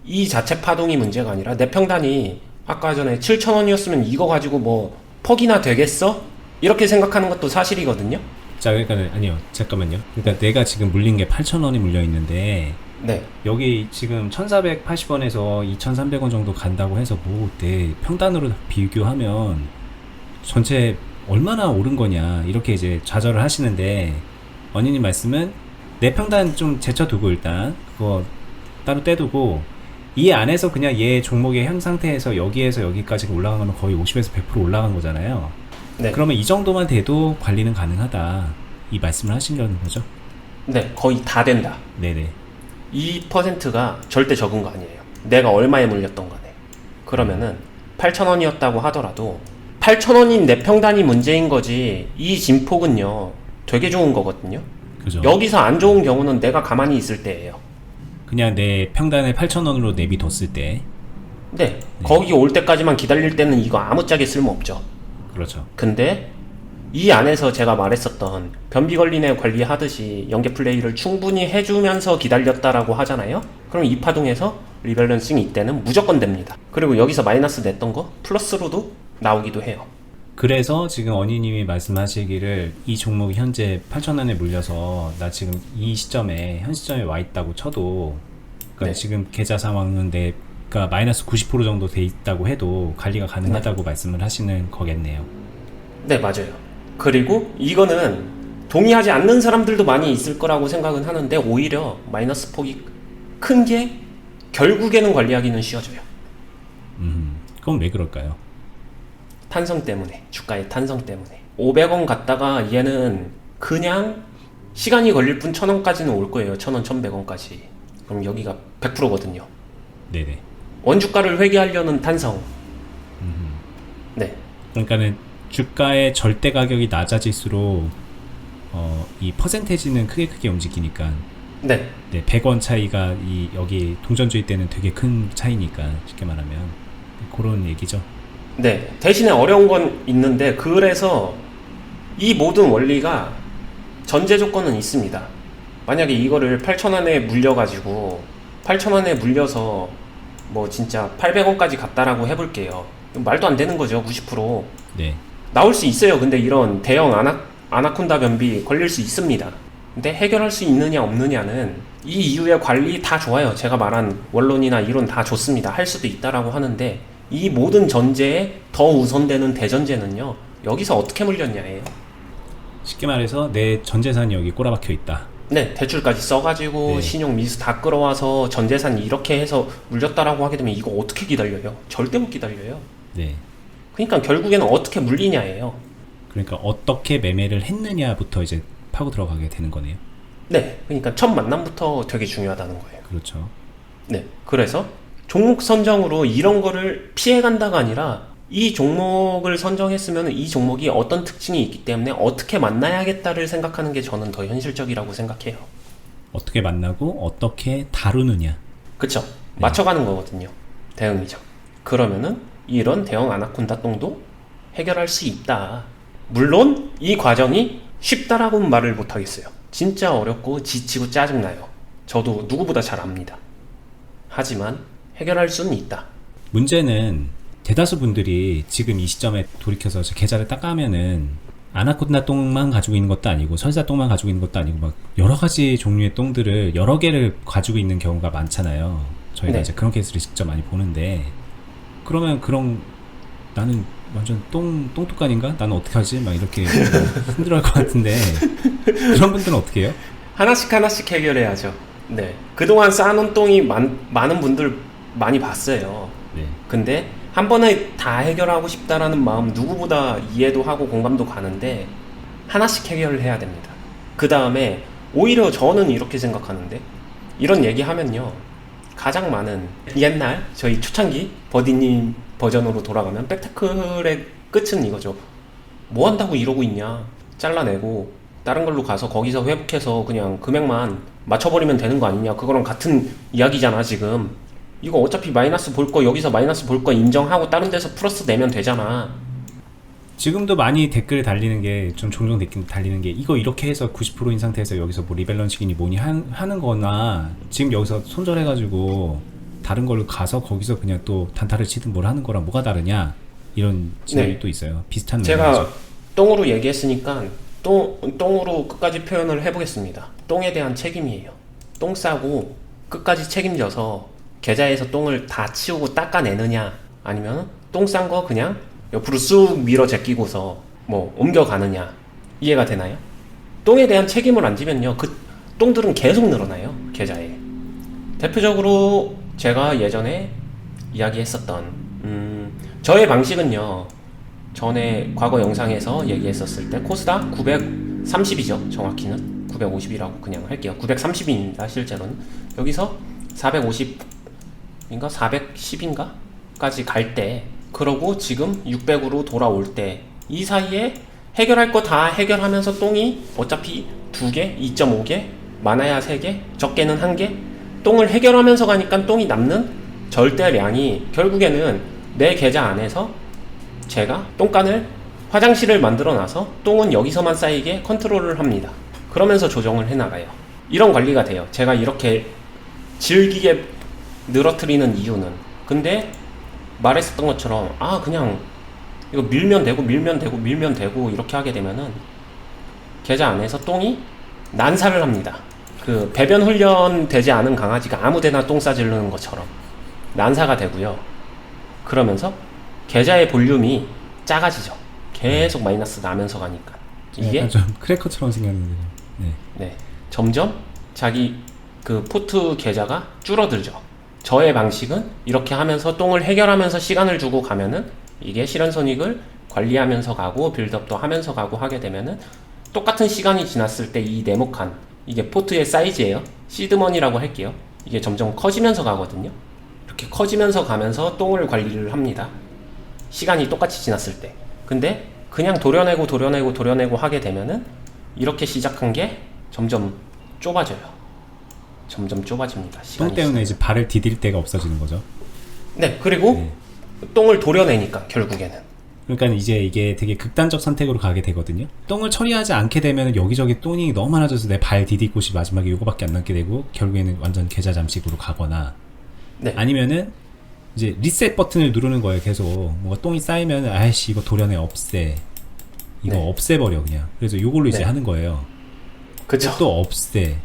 이 자체 파동이 문제가 아니라 내 평단이 아까 전에 7,000원이었으면 이거 가지고 뭐 퍽이나 되겠어? 이렇게 생각하는 것도 사실이거든요. 자, 그러니까 아니요. 잠깐만요. 그러니까 내가 지금 물린 게 8,000원이 물려 있는데 네. 여기 지금 1,480원에서 2,300원 정도 간다고 해서 뭐 내 평단으로 비교하면 전체 얼마나 오른 거냐 이렇게 이제 좌절을 하시는데 언니님 말씀은 내 평단 좀 제쳐두고 일단 그거 따로 떼두고 이 안에서 그냥 얘 종목의 현 상태에서 여기에서 여기까지 올라간 거는 거의 50에서 100% 올라간 거잖아요. 네. 그러면 이 정도만 돼도 관리는 가능하다 이 말씀을 하시려는 거죠? 네. 거의 다 된다. 네네. 2%가 절대 적은 거 아니에요. 내가 얼마에 물렸던 간에. 그러면은 8,000원이었다고 하더라도 8,000원인 내 평단이 문제인 거지 이 진폭은요 되게 좋은 거거든요. 그죠. 여기서 안 좋은 경우는 내가 가만히 있을 때예요. 그냥 내 평단을 8,000원으로 내비뒀을 때. 네. 거기 올 때까지만 기다릴 때는 이거 아무짝에 쓸모없죠. 그렇죠. 근데 이 안에서 제가 말했었던 변비 걸린 애 관리하듯이 연계 플레이를 충분히 해주면서 기다렸다라고 하잖아요. 그럼 이 파동에서 리밸런싱 이때는 무조건 됩니다. 그리고 여기서 마이너스 냈던 거 플러스로도 나오기도 해요. 그래서 지금 언니님이 말씀하시기를 이 종목이 현재 8,000원에 물려서 나 지금 이 시점에 현 시점에 와 있다고 쳐도 그러니까 네. 지금 계좌 상황은 내가 마이너스 90% 정도 돼 있다고 해도 관리가 가능하다고 말씀을 하시는 거겠네요. 네, 맞아요. 그리고 이거는 동의하지 않는 사람들도 많이 있을 거라고 생각은 하는데 오히려 마이너스 폭이 큰 게 결국에는 관리하기는 쉬워져요. 그건 왜 그럴까요? 탄성 때문에, 주가의 탄성 때문에. 500원 갔다가 얘는 그냥 시간이 걸릴 뿐 1,000원까지는 올 거예요. 1,000원, 1,100원까지. 그럼 여기가 100%거든요. 네네. 원주가를 회귀하려는 탄성. 네. 그러니까는 주가의 절대 가격이 낮아질수록 이 퍼센테이지는 크게 움직이니까 네. 네, 100원 차이가 이 여기 동전주의 때는 되게 큰 차이니까 쉽게 말하면 그런 얘기죠. 네. 대신에 어려운 건 있는데 그래서 이 모든 원리가 전제 조건은 있습니다. 만약에 이거를 8,000원에 물려가지고 8,000원에 물려서 뭐 진짜 800원까지 갔다라고 해볼게요. 말도 안 되는 거죠. 90%. 네. 나올 수 있어요. 근데 이런 대형 아나콘다 변비 걸릴 수 있습니다. 근데 해결할 수 있느냐 없느냐는 이 이후의 관리 다 좋아요. 제가 말한 원론이나 이론 다 좋습니다. 할 수도 있다라고 하는데 이 모든 전제에 더 우선되는 대전제는요. 여기서 어떻게 물렸냐예요. 쉽게 말해서 내 전재산이 여기 꼬라박혀 있다. 네, 대출까지 써가지고 네. 신용 미수 다 끌어와서 전재산 이렇게 해서 물렸다라고 하게 되면 이거 어떻게 기다려요? 절대 못 기다려요. 네. 그러니까 결국에는 어떻게 물리냐예요. 그러니까 어떻게 매매를 했느냐부터 이제 파고 들어가게 되는 거네요. 네, 그러니까 첫 만남부터 되게 중요하다는 거예요. 그렇죠. 네, 그래서 종목 선정으로 이런 거를 피해간다가 아니라 이 종목을 선정했으면 이 종목이 어떤 특징이 있기 때문에 어떻게 만나야겠다를 생각하는 게 저는 더 현실적이라고 생각해요. 어떻게 만나고 어떻게 다루느냐. 그쵸? 맞춰가는 거거든요. 대응이죠. 그러면은 이런 대형 아나콘다 똥도 해결할 수 있다. 물론 이 과정이 쉽다라고는 말을 못하겠어요. 진짜 어렵고 지치고 짜증나요. 저도 누구보다 잘 압니다. 하지만 해결할 수는 있다. 문제는 대다수 분들이 지금 이 시점에 돌이켜서 계좌를 딱 까면은 아나콘다 똥만 가지고 있는 것도 아니고 설사 똥만 가지고 있는 것도 아니고 막 여러 가지 종류의 똥들을 여러 개를 가지고 있는 경우가 많잖아요. 저희가 네. 이제 그런 케이스를 직접 많이 보는데, 그러면 그런 나는 완전 똥뚝간인가? 나는 어떻게 하지? 막 이렇게 힘들어할 것 같은데 그런 분들은 어떻게 해요? 하나씩 하나씩 해결해야죠. 네. 그동안 쌓아놓은 똥이 많은 분들 많이 봤어요. 네. 근데 한 번에 다 해결하고 싶다라는 마음 누구보다 이해도 하고 공감도 가는데 하나씩 해결을 해야 됩니다. 그 다음에 오히려 저는 이렇게 생각하는데, 이런 얘기하면요, 가장 많은 옛날 저희 초창기 버디님 버전으로 돌아가면 spekta클의 끝은 이거죠. 뭐 한다고 이러고 있냐, 잘라내고 다른 걸로 가서 거기서 회복해서 그냥 금액만 맞춰버리면 되는 거 아니냐, 그거랑 같은 이야기잖아. 지금 이거 어차피 마이너스 볼 거 여기서 마이너스 볼 거 인정하고 다른 데서 플러스 내면 되잖아. 지금도 많이 댓글에 달리는 게, 좀 종종 댓글 달리는 게, 이거 이렇게 해서 90%인 상태에서 여기서 뭐 리밸런싱이니 뭐니 하는 거나, 지금 여기서 손절해가지고 다른 걸로 가서 거기서 그냥 또 단타를 치든 뭘 하는 거랑 뭐가 다르냐, 이런 지적이 네. 또 있어요. 비슷한 제가 맥락이죠. 똥으로 얘기했으니까 똥으로 끝까지 표현을 해보겠습니다. 똥에 대한 책임이에요. 똥 싸고 끝까지 책임져서 계좌에서 똥을 다 치우고 닦아내느냐, 아니면 똥 싼 거 그냥 옆으로 쑥 밀어 제끼고서 뭐 옮겨가느냐. 이해가 되나요? 똥에 대한 책임을 안 지면요, 그 똥들은 계속 늘어나요, 계좌에. 대표적으로 제가 예전에 이야기했었던 저의 방식은요, 전에 과거 영상에서 얘기했었을 때 코스닥 930이죠. 정확히는 950이라고 그냥 할게요. 930입니다. 실제로는 여기서 450인가 410인가 까지 갈 때, 그러고 지금 600으로 돌아올 때, 이 사이에 해결할 거 다 해결하면서 똥이 어차피 2개, 2.5개, 많아야 3개, 적게는 1개, 똥을 해결하면서 가니까 똥이 남는 절대량이 결국에는 내 계좌 안에서 제가 똥간을, 화장실을 만들어 놔서 똥은 여기서만 쌓이게 컨트롤을 합니다. 그러면서 조정을 해나가요. 이런 관리가 돼요. 제가 이렇게 질기게 늘어뜨리는 이유는, 근데 말했었던 것처럼 그냥 이거 밀면 되고 이렇게 하게 되면은 계좌 안에서 똥이 난사를 합니다. 그 배변 훈련 되지 않은 강아지가 아무데나 똥 싸지르는 것처럼 난사가 되고요. 그러면서 계좌의 볼륨이 작아지죠. 계속 마이너스 나면서 가니까. 이게 약간 좀 크래커처럼 생겼는데. 네. 네, 점점 자기 그 포트 계좌가 줄어들죠. 저의 방식은 이렇게 하면서 똥을 해결하면서 시간을 주고 가면은, 이게 실현손익을 관리하면서 가고 빌드업도 하면서 가고 하게 되면은, 똑같은 시간이 지났을 때 이 네모칸, 이게 포트의 사이즈예요. 시드머니라고 할게요. 이게 점점 커지면서 가거든요. 이렇게 커지면서 가면서 똥을 관리를 합니다. 시간이 똑같이 지났을 때. 근데 그냥 도려내고 하게 되면은, 이렇게 시작한 게 점점 좁아져요. 점점 좁아집니다. 시간이 똥 때문에 이제 발을 디딜 데가 없어지는 거죠. 네, 그리고 네. 똥을 도려내니까 결국에는. 그러니까 이제 이게 되게 극단적 선택으로 가게 되거든요. 똥을 처리하지 않게 되면 여기저기 똥이 너무 많아져서 내 발 디딜 곳이 마지막에 요거밖에 안 남게 되고, 결국에는 완전 계좌 잠식으로 가거나, 네. 아니면은 이제 리셋 버튼을 누르는 거예요. 계속 뭐가 똥이 쌓이면 아이씨 이거 도려내, 없애, 이거 네. 없애버려 그냥. 그래서 요걸로 이제 네. 하는 거예요. 그쵸. 또 없애,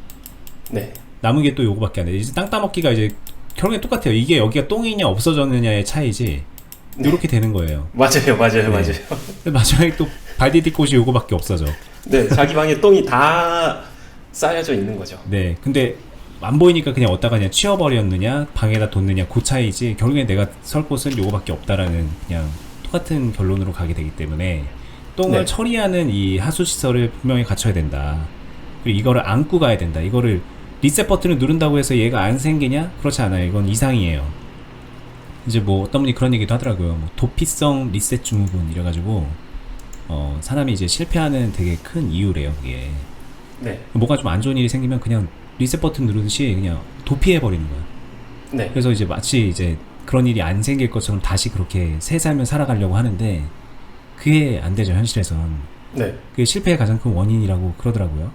네. 남은 게 또 요거밖에 안 돼. 이제 땅 따먹기가 이제 결국엔 똑같아요. 이게 여기가 똥이냐 없어졌느냐의 차이지. 네. 이렇게 되는 거예요. 맞아요. 네. 근데 마지막에 또 발 디딜 곳이 요거밖에 없어져. 네, 자기 방에 똥이 다 쌓여져 있는 거죠. 네, 근데 안 보이니까 그냥 어디다가 그냥 치워버렸느냐, 방에다 뒀느냐, 그 차이지. 결국엔 내가 설 곳은 요거밖에 없다라는 그냥 똑같은 결론으로 가게 되기 때문에, 똥을 네. 처리하는 이 하수 시설을 분명히 갖춰야 된다. 그리고 이거를 안고 가야 된다. 이거를 리셋 버튼을 누른다고 해서 얘가 안 생기냐? 그렇지 않아요. 이건 이상이에요. 이제 뭐 어떤 분이 그런 얘기도 하더라고요. 뭐 도피성 리셋 증후군 이래가지고 사람이 이제 실패하는 되게 큰 이유래요. 그게 네. 뭐가 좀 안 좋은 일이 생기면 그냥 리셋 버튼 누르듯이 그냥 도피해 버리는 거야. 네. 그래서 이제 마치 이제 그런 일이 안 생길 것처럼 다시 그렇게 새 삶을 살아가려고 하는데 그게 안 되죠, 현실에선. 네. 그게 실패의 가장 큰 원인이라고 그러더라고요.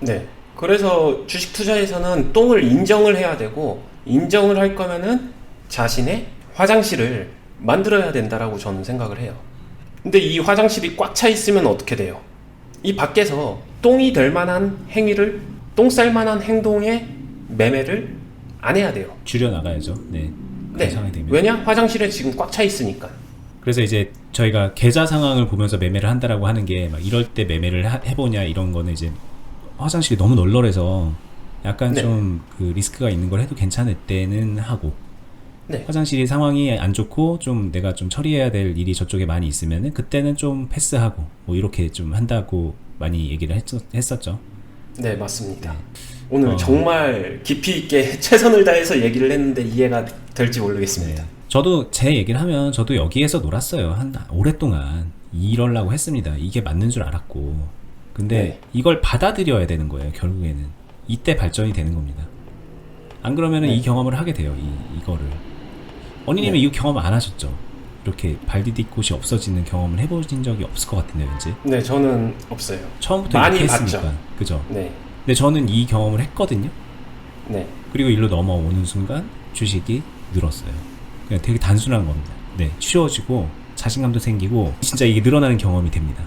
네. 그래서 주식 투자에서는 똥을 인정을 해야 되고, 인정을 할 거면은 자신의 화장실을 만들어야 된다라고 저는 생각을 해요. 근데 이 화장실이 꽉 차 있으면 어떻게 돼요? 이 밖에서 똥이 될 만한 행위를, 똥 쌀 만한 행동의 매매를 안 해야 돼요. 줄여나가야죠. 네. 그런 네. 상황이 되면. 왜냐? 화장실에 지금 꽉 차 있으니까. 그래서 이제 저희가 계좌 상황을 보면서 매매를 한다라고 하는 게 막 이럴 때 매매를 해보냐 이런 거는 이제 화장실이 너무 널널해서 약간 네. 좀 그 리스크가 있는 걸 해도 괜찮을 때는 하고, 네. 화장실이 상황이 안 좋고 좀 내가 좀 처리해야 될 일이 저쪽에 많이 있으면은 그때는 좀 패스하고 뭐 이렇게 좀 한다고 많이 얘기를 했었죠. 네, 맞습니다. 오늘 정말 깊이 있게 최선을 다해서 얘기를 했는데 이해가 될지 모르겠습니다. 네. 저도 제 얘기를 하면 저도 여기에서 놀았어요. 한 오랫동안 이러려고 했습니다. 이게 맞는 줄 알았고. 근데 네. 이걸 받아들여야 되는 거예요, 결국에는. 이때 발전이 되는 겁니다. 안 그러면은 네. 이 경험을 하게 돼요, 이거를. 언니님은 네. 이 경험 안 하셨죠? 이렇게 발 디딜 곳이 없어지는 경험을 해보신 적이 없을 것 같은데, 왠지. 네, 저는 없어요. 처음부터 많이 이렇게 했으니까. 봤죠. 그죠? 네, 근데 저는 이 경험을 했거든요. 네, 그리고 일로 넘어오는 순간 주식이 늘었어요. 그냥 되게 단순한 겁니다. 네, 쉬워지고 자신감도 생기고 진짜 이게 늘어나는 경험이 됩니다.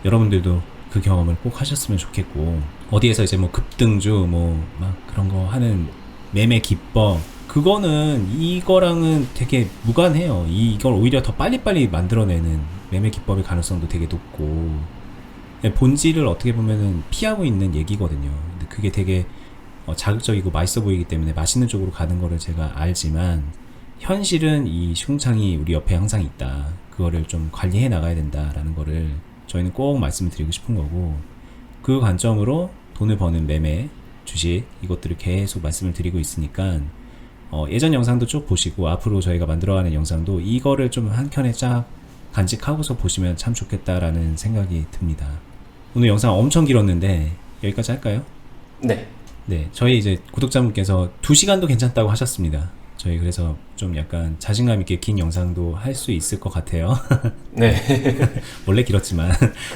여러분들도 그 경험을 꼭 하셨으면 좋겠고, 어디에서 이제 뭐 급등주 뭐 막 그런 거 하는 매매 기법, 그거는 이거랑은 되게 무관해요. 이걸 오히려 더 빨리빨리 만들어내는 매매 기법의 가능성도 되게 높고, 본질을 어떻게 보면은 피하고 있는 얘기거든요. 근데 그게 되게 자극적이고 맛있어 보이기 때문에 맛있는 쪽으로 가는 거를 제가 알지만, 현실은 이 시궁창이 우리 옆에 항상 있다. 그거를 좀 관리해 나가야 된다라는 거를 저희는 꼭 말씀을 드리고 싶은 거고, 그 관점으로 돈을 버는 매매, 주식 이것들을 계속 말씀을 드리고 있으니까 예전 영상도 쭉 보시고 앞으로 저희가 만들어가는 영상도 이거를 좀 한켠에 쫙 간직하고서 보시면 참 좋겠다라는 생각이 듭니다. 오늘 영상 엄청 길었는데 여기까지 할까요? 네, 네, 저희 이제 구독자분께서 2시간도 괜찮다고 하셨습니다. 저희 그래서 좀 약간 자신감 있게 긴 영상도 할 수 있을 것 같아요. 네, 원래 길었지만.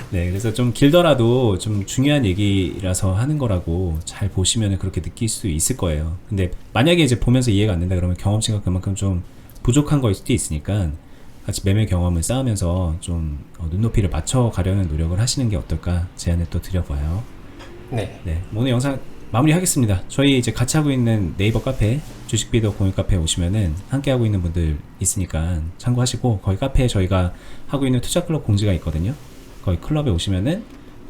네, 그래서 좀 길더라도 좀 중요한 얘기라서 하는 거라고 잘 보시면 그렇게 느낄 수 있을 거예요. 근데 만약에 이제 보면서 이해가 안 된다 그러면 경험치가 그만큼 좀 부족한 거일 수도 있으니까 같이 매매 경험을 쌓으면서 좀 눈높이를 맞춰가려는 노력을 하시는 게 어떨까 제안을 또 드려봐요. 네, 네, 오늘 영상 마무리하겠습니다. 저희 이제 같이 하고 있는 네이버 카페, 주식비더 공유 카페에 오시면은 함께 하고 있는 분들 있으니까 참고하시고, 거기 카페에 저희가 하고 있는 투자 클럽 공지가 있거든요. 거기 클럽에 오시면은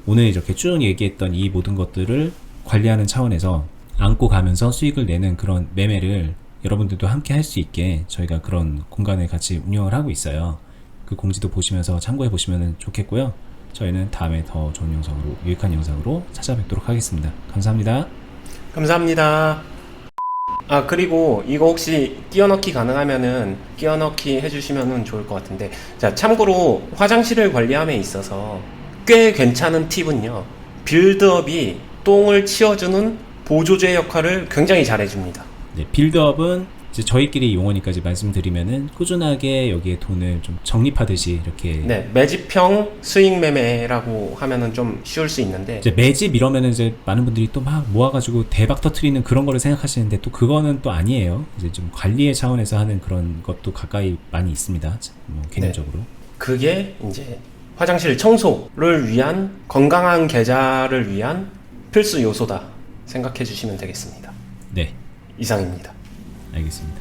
오늘 이렇게 쭉 얘기했던 이 모든 것들을 관리하는 차원에서 안고 가면서 수익을 내는 그런 매매를 여러분들도 함께 할 수 있게 저희가 그런 공간을 같이 운영을 하고 있어요. 그 공지도 보시면서 참고해 보시면 좋겠고요. 저희는 다음에 더 좋은 영상으로, 유익한 영상으로 찾아뵙도록 하겠습니다. 감사합니다. 감사합니다. 아, 그리고 이거 혹시 끼워넣기 가능하면은 끼워넣기 해주시면은 좋을 것 같은데, 자, 참고로 화장실을 관리함에 있어서 꽤 괜찮은 팁은요, 빌드업이 똥을 치워주는 보조제 역할을 굉장히 잘해줍니다. 네, 빌드업은 이제 저희끼리 용어니까지 말씀드리면은 꾸준하게 여기에 돈을 좀 적립하듯이 이렇게 네, 매집형 수익 매매라고 하면은 좀 쉬울 수 있는데, 이제 매집 이러면은 이제 많은 분들이 또 막 모아가지고 대박 터트리는 그런 거를 생각하시는데 또 그거는 또 아니에요. 이제 좀 관리의 차원에서 하는 그런 것도 가까이 많이 있습니다. 뭐 개념적으로. 그게 이제 화장실 청소를 위한, 건강한 계좌를 위한 필수 요소다 생각해 주시면 되겠습니다. 네, 이상입니다. 알겠습니다.